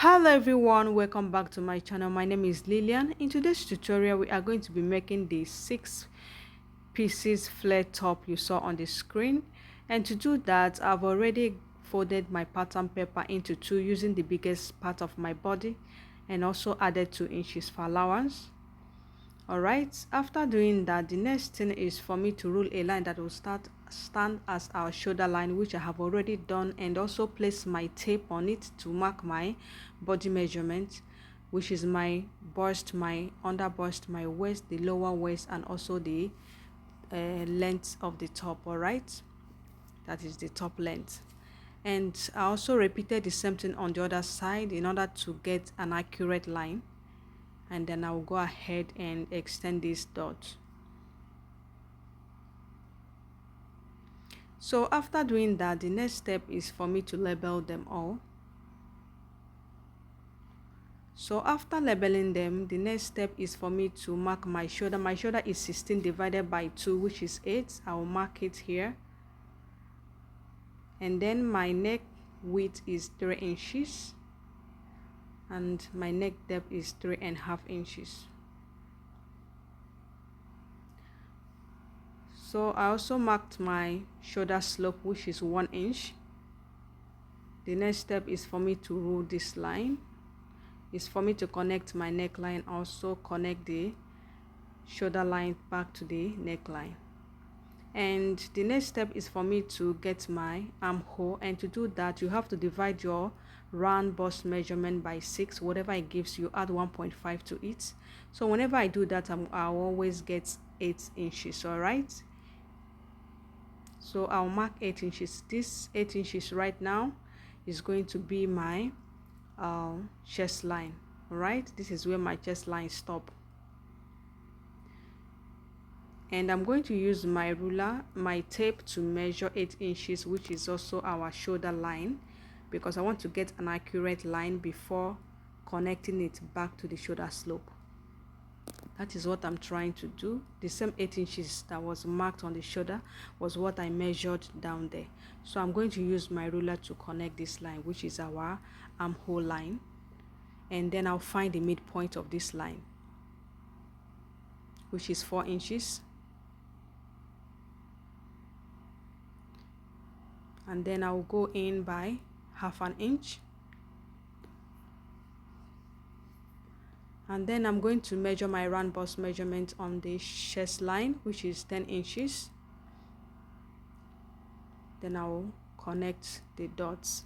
Hello everyone, welcome back to my channel. My name is Lillian. In today's tutorial we are going to be making the 6 pieces flare top you saw on the screen, and to do that I've already folded my pattern paper into two using the biggest part of my body and also added 2 inches for allowance. Alright, after doing that, the next thing is for me to rule a line that will stand as our shoulder line, which I have already done, and also place my tape on it to mark my body measurement, which is my bust, my under bust, my waist, the lower waist, and also the length of the top. Alright, that is the top length. And I also repeated the same thing on the other side in order to get an accurate line, and then I'll go ahead and extend this dot. So after doing that, the next step is for me to label them all. So after labeling them, the next step is for me to mark my shoulder. My shoulder is 16 divided by 2, which is 8. I will mark it here. And then my neck width is 3 inches. And my neck depth is 3.5 inches. So I also marked my shoulder slope, which is 1 inch. The next step is for me to rule this line. Is for me to connect my neckline, also connect the shoulder line back to the neckline. And the next step is for me to get my armhole, and to do that you have to divide your round bust measurement by 6. Whatever it gives you, add 1.5 to it. So whenever I do that, I'll always get 8 inches. All right, so I'll mark 8 inches. This 8 inches right now is going to be my chest line. All right, this is where my chest line stop, and I'm going to use my ruler, my tape, to measure 8 inches, which is also our shoulder line, because I want to get an accurate line before connecting it back to the shoulder slope. That is what I'm trying to do. The same 8 inches that was marked on the shoulder was what I measured down there. So I'm going to use my ruler to connect this line, which is our armhole line, and then I'll find the midpoint of this line, which is 4 inches. And then I'll go in by 1/2 inch. And then I'm going to measure my round bust measurement on the chest line, which is 10 inches. Then I'll connect the dots.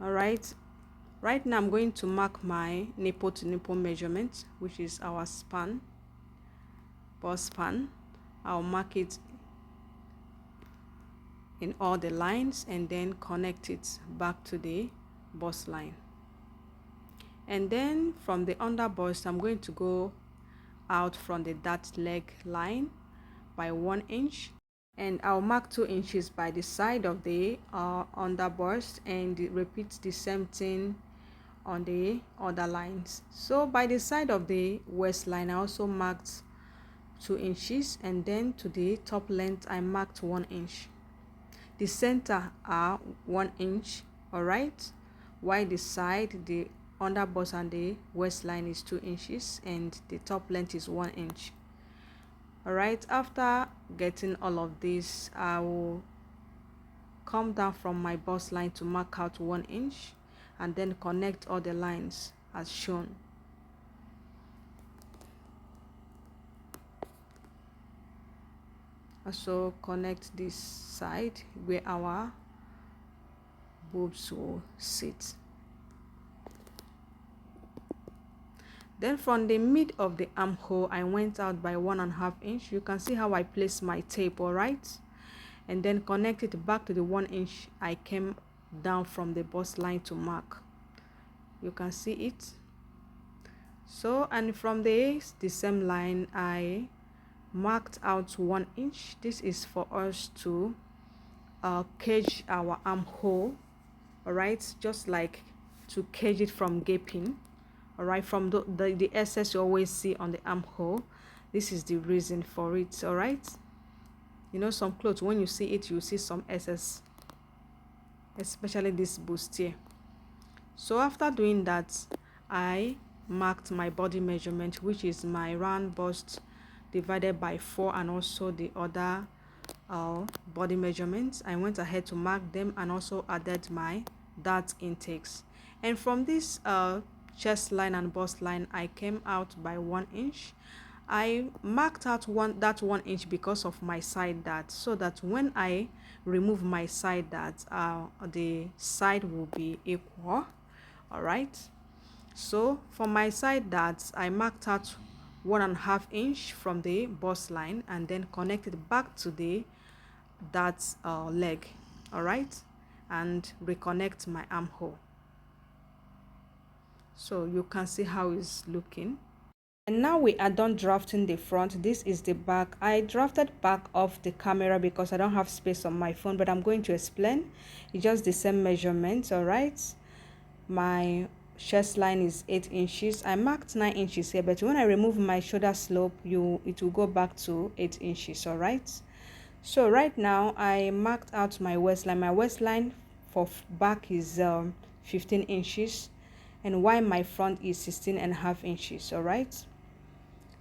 Alright, right now I'm going to mark my nipple to nipple measurement, which is our span, bust span. I'll mark it in all the lines and then connect it back to the bust line. And then from the under bust, I'm going to go out from the dart leg line by 1 inch, and I'll mark 2 inches by the side of the under bust, and repeat the same thing on the other lines. So by the side of the waistline, I also marked 2 inches, and then to the top length I marked 1 inch. The center are 1 inch, all right, while the side, the under bust and the waistline is 2 inches, and the top length is 1 inch. All right, after getting all of this, I will come down from my bust line to mark out 1 inch, and then connect all the lines as shown. Also connect this side where our boobs will sit. Then from the mid of the armhole, I went out by 1.5 inch. You can see how I placed my tape, all right, and then connect it back to the 1 inch I came down from the bust line to mark. You can see it. So, and from the same line I marked out 1 inch. This is for us to cage our armhole, all right, just like to cage it from gaping. All right, from the excess you always see on the armhole. This is the reason for it. All right, You know, some clothes, when you see it, you see some excess, especially this bustier. So after doing that, I marked my body measurement, which is my round bust divided by 4, and also the other body measurements. I went ahead to mark them and also added my dart intakes. And from this chest line and bust line, I came out by 1 inch. I marked out that 1 inch because of my side dart, so that when I remove my side dart, the side will be equal. All right, so for my side darts, I marked out 1.5 inch from the bust line and then connected back to the dart leg. All right, and reconnect my armhole. So you can see how it's looking. And now we are done drafting the front. This is the back. I drafted back off the camera because I don't have space on my phone, but I'm going to explain. It's just the same measurements. All right, my chest line is 8 inches. I marked 9 inches here, but when I remove my shoulder slope, it will go back to 8 inches. All right, so right now I marked out my waistline. My waistline for back is 15 inches, and while my front is 16.5 inches. All right,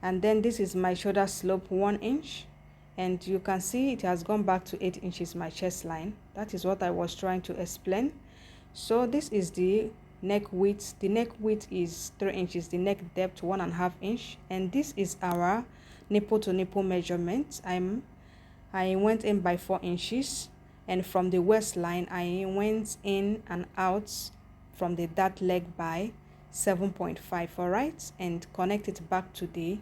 and then this is my shoulder slope, 1 inch, and you can see it has gone back to 8 inches, my chest line. That is what I was trying to explain. So this is the neck width. The neck width is 3 inches, the neck depth 1.5 inch, and this is our nipple to nipple measurement. I went in by 4 inches, and from the waistline I went in and out from the dart leg by 7.5. all right, and connect it back to the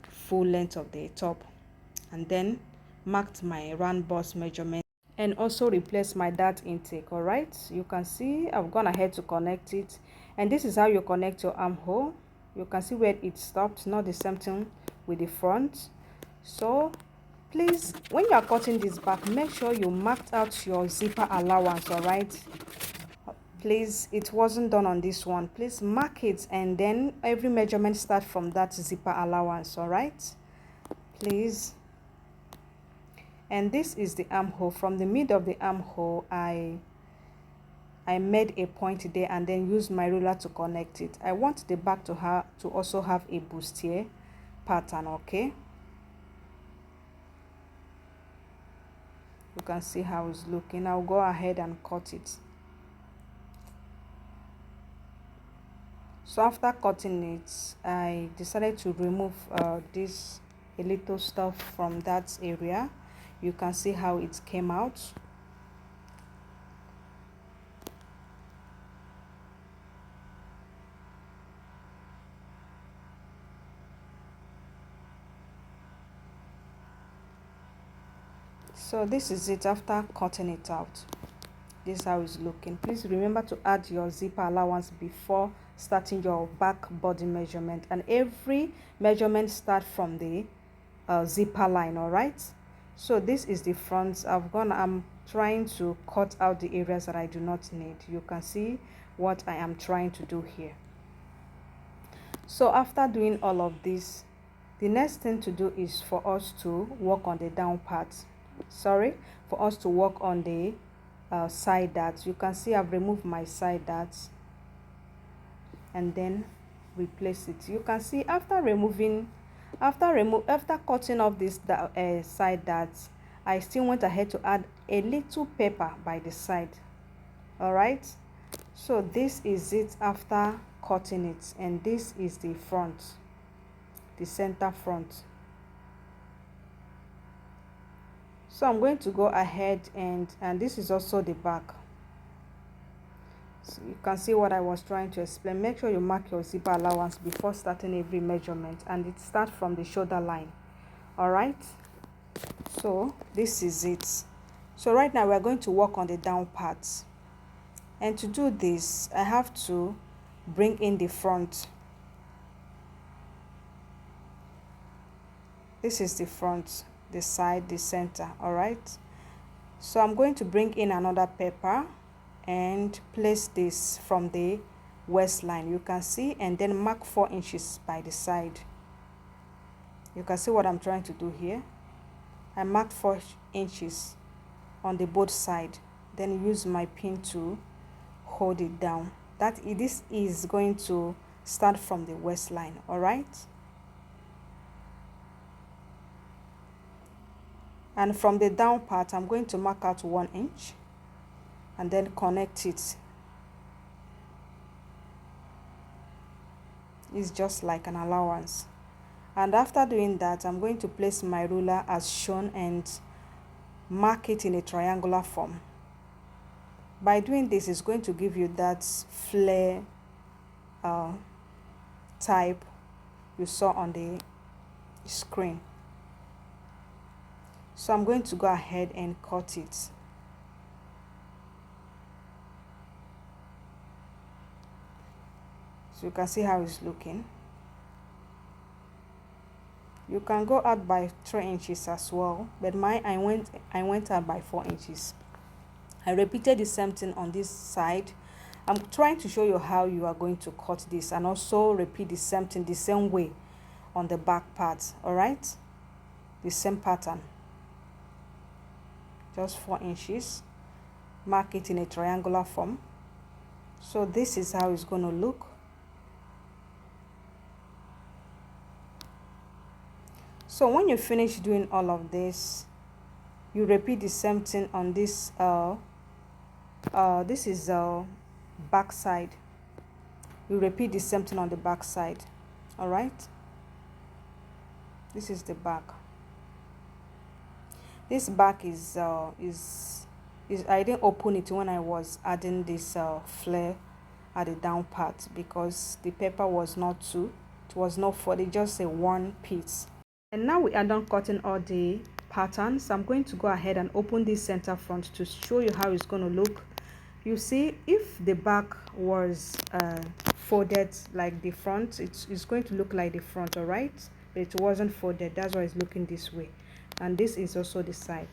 full length of the top, and then marked my round bust measurement and also replace my dart intake. All right, you can see I've gone ahead to connect it, and this is how you connect your armhole. You can see where it stopped, not the same thing with the front. So please, when you are cutting this back, make sure you marked out your zipper allowance. All right, please, it wasn't done on this one. Please mark it, and then every measurement start from that zipper allowance. All right, please. And this is the armhole. From the mid of the armhole, I made a point there and then used my ruler to connect it. I want the back to also have a bustier pattern. Okay, you can see how it's looking. I'll go ahead and cut it. So after cutting it, I decided to remove this a little stuff from that area. You can see how it came out. So this is it after cutting it out. This is how it's looking. Please remember to add your zipper allowance before starting your back body measurement, and every measurement start from the zipper line. All right, so this is the front. I'm trying to cut out the areas that I do not need. You can see what I am trying to do here. So after doing all of this, the next thing to do is for us to work on the down part. For us to work on the side darts. You can see I've removed my side darts and then replace it. You can see after cutting off this side darts, I still went ahead to add a little paper by the side. All right, so this is it after cutting it, and this is the front, the center front. So I'm going to go ahead and this is also the back. So you can see what I was trying to explain. Make sure you mark your zipper allowance before starting every measurement, and it starts from the shoulder line. All right, so this is it. So right now we're going to work on the down parts, and to do this I have to bring in the front. This is the front, the side, the center. All right, so I'm going to bring in another paper and place this from the waistline. You can see, and then mark 4 inches by the side. You can see what I'm trying to do here. I marked 4 inches on the both side, then use my pin to hold it down. This is going to start from the waistline. All right, and from the down part I'm going to mark out 1 inch and then connect it. It's just like an allowance. And after doing that, I'm going to place my ruler as shown and mark it in a triangular form. By doing this, it's going to give you that flare type you saw on the screen. So I'm going to go ahead and cut it. So you can see how it's looking. You can go out by 3 inches as well, but I went out by 4 inches. I repeated the same thing on this side. I'm trying to show you how you are going to cut this, and also repeat the same thing the same way on the back part. All right, the same pattern, just 4 inches. Mark it in a triangular form. So this is how it's going to look. So when you finish doing all of this, you repeat the same thing on this. This is back side. You repeat the same thing on the back side. All right. This is the back. This back is I didn't open it when I was adding this flare at the down part because the paper was not two. It was not folded, just a one piece. And now we are done cutting all the patterns. I'm going to go ahead and open this center front to show you how it's going to look. You see, if the back was folded like the front, it's going to look like the front, all right? But it wasn't folded, that's why it's looking this way. And this is also the side.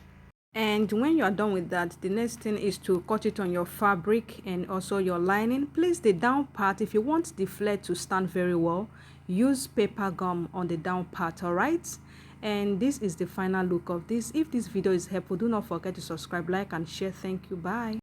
And when you are done with that, the next thing is to cut it on your fabric and also your lining. Place the down part. If you want the flare to stand very well, use paper gum on the down part. All right, and this is the final look of this. If this video is helpful, do not forget to subscribe, like and share. Thank you. Bye.